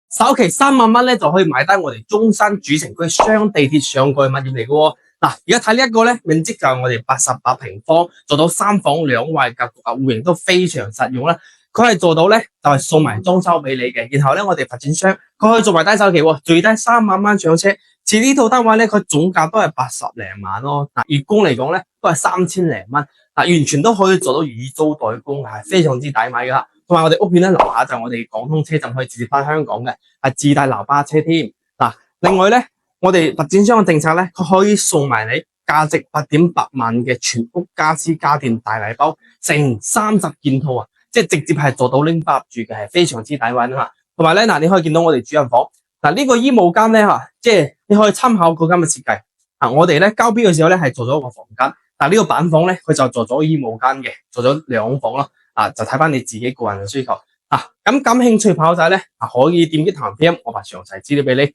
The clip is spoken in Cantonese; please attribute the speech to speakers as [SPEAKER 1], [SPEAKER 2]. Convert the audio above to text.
[SPEAKER 1] 首期3萬蚊咧就可以買低我哋中山主城區雙地鐵上蓋物業嚟嘅喎。嗱，而家睇呢一個咧，面積就係我哋88平方，做到3房2衛格局啊，戶型都非常實用啦。佢係做到咧就係送埋裝修俾你嘅，然後咧我哋發展商佢可以做埋低首期喎，最低3萬蚊上車。似呢套單位咧，佢總價都係80零萬咯。嗱，月供嚟講咧都係3000零蚊，嗱，完全都可以做到以租代供，係非常之抵買噶。同埋我哋屋苑咧樓下就我哋廣通車站可以直接翻香港嘅，係自帶樓巴車添。嗱，另外咧我哋發展商嘅政策咧，佢可以送埋你價值8.8萬嘅全屋家私家電大禮包，成30件套啊，即係直接係做到拎包入住嘅，係非常之抵玩啊。同埋咧嗱，你可以見到我哋主人房嗱，呢個衣帽間咧吓，即係你可以參考嗰間嘅設計啊。我哋咧交標嘅時候咧係做咗個房間，但係呢個板房咧佢就做咗衣帽間嘅，做咗2房咯。啊，就睇翻你自己個人嘅需求啊。咁感興趣跑仔咧，可以點擊彈 PM，我把詳細資料俾你。